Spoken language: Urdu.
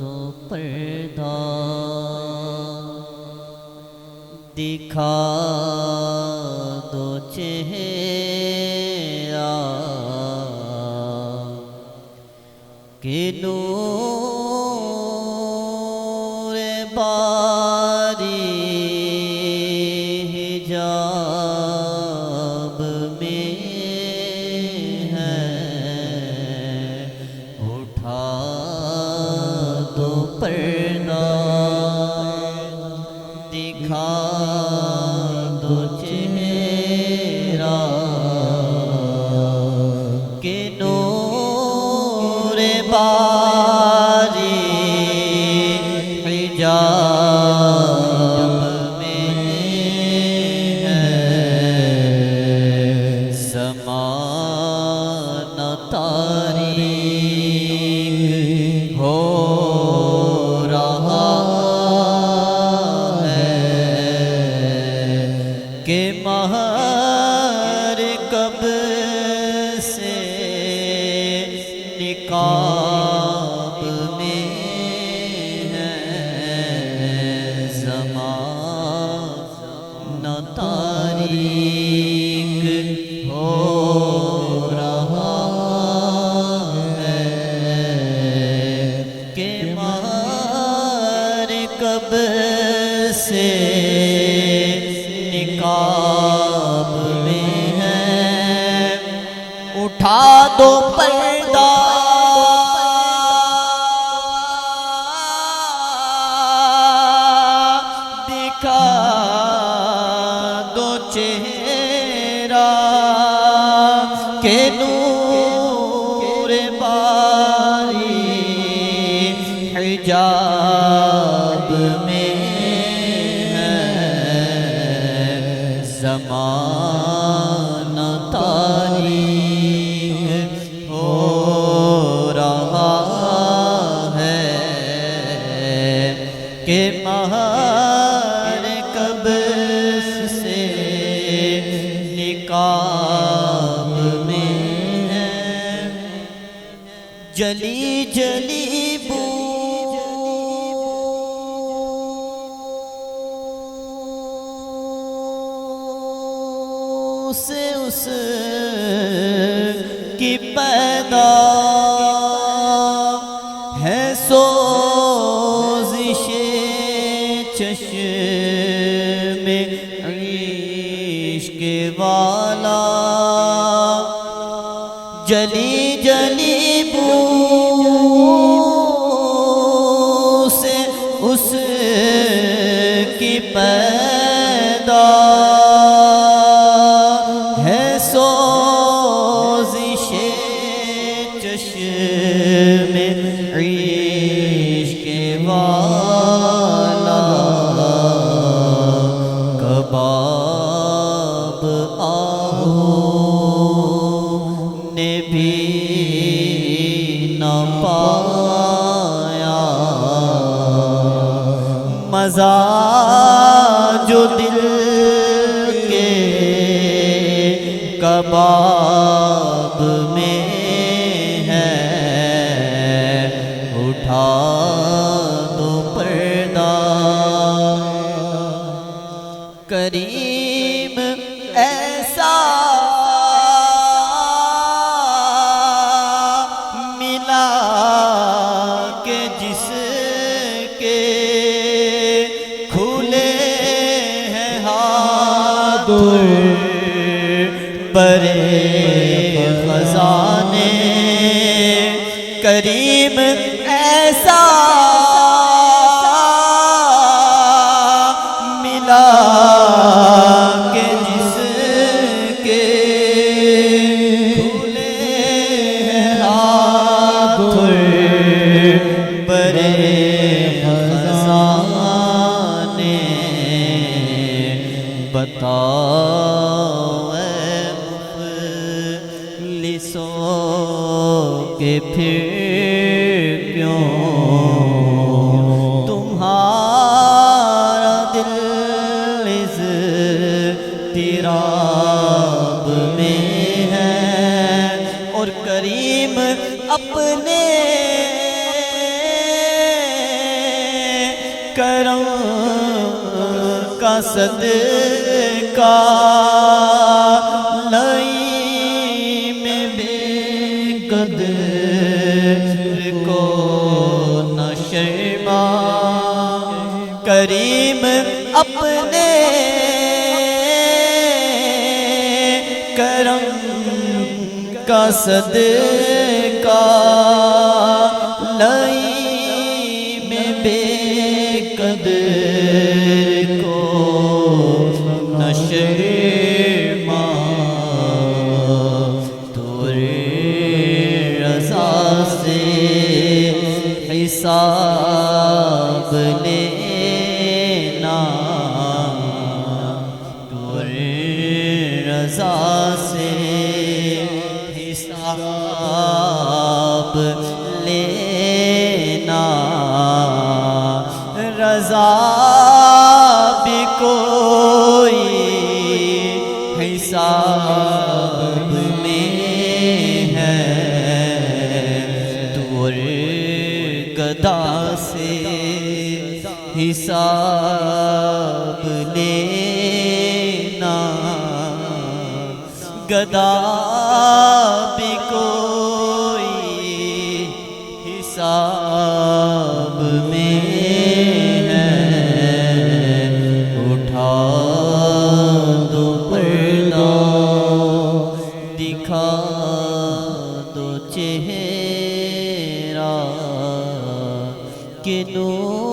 دو پردہ دکھا دو چہرہ کہ نور باری حجاب میں ہے اٹھا دو پردہ دکھا دو چہرہ کہ نور باری حجاب میں ہے زمان تاریک ہو رہا ہے کہ مہر کب سے نقاب میں ہے زمان تاریک ہو رہا ہے کہ مہر کب سے نقاب میں ہے اٹھا دو پردہ دکھا دو چہرہ کہ نور باری حجاب میں ہے زمان تاریک ہو رہا ہے کہ مہر کب سے نقاب میں ہے جلی جلی بو سے اس کی پیدا ہے سوزش چشم عشق والا جلی جلی بو سے اس کی پیدا ہے سوزش چشم عشق والا کباب آہو نے بھی نہ پایا مزہ جو دل کے کباب میں ہے اٹھا دو پردہ کریم ایسا ملا کہ جس کے کھلے ہیں ہاتھ بڑے خزانے کریم ایسا ملا کہ جس کے کھلے ہیں ہاتھ بڑے خزانے بتاؤ اے مفلسوں کہ پھر کیوں تمہارا دل اضطراب میں ہے اور کریم اپنے کرم کا صدقہ لائی میں بے قدر کو نہ شرما کریم اپنے کرم کا صدقہ لائی میں بے قدر کو نہ شرما تیری رضا سے حساب لینا تیری رضا سے حساب لینا رضا بھی کوئی حساب میں ہے تیری گدا سے حساب لینا گدا بھی کوئی حساب میں ہے اٹھا دو پردہ دکھا دو چہرہ کہ نور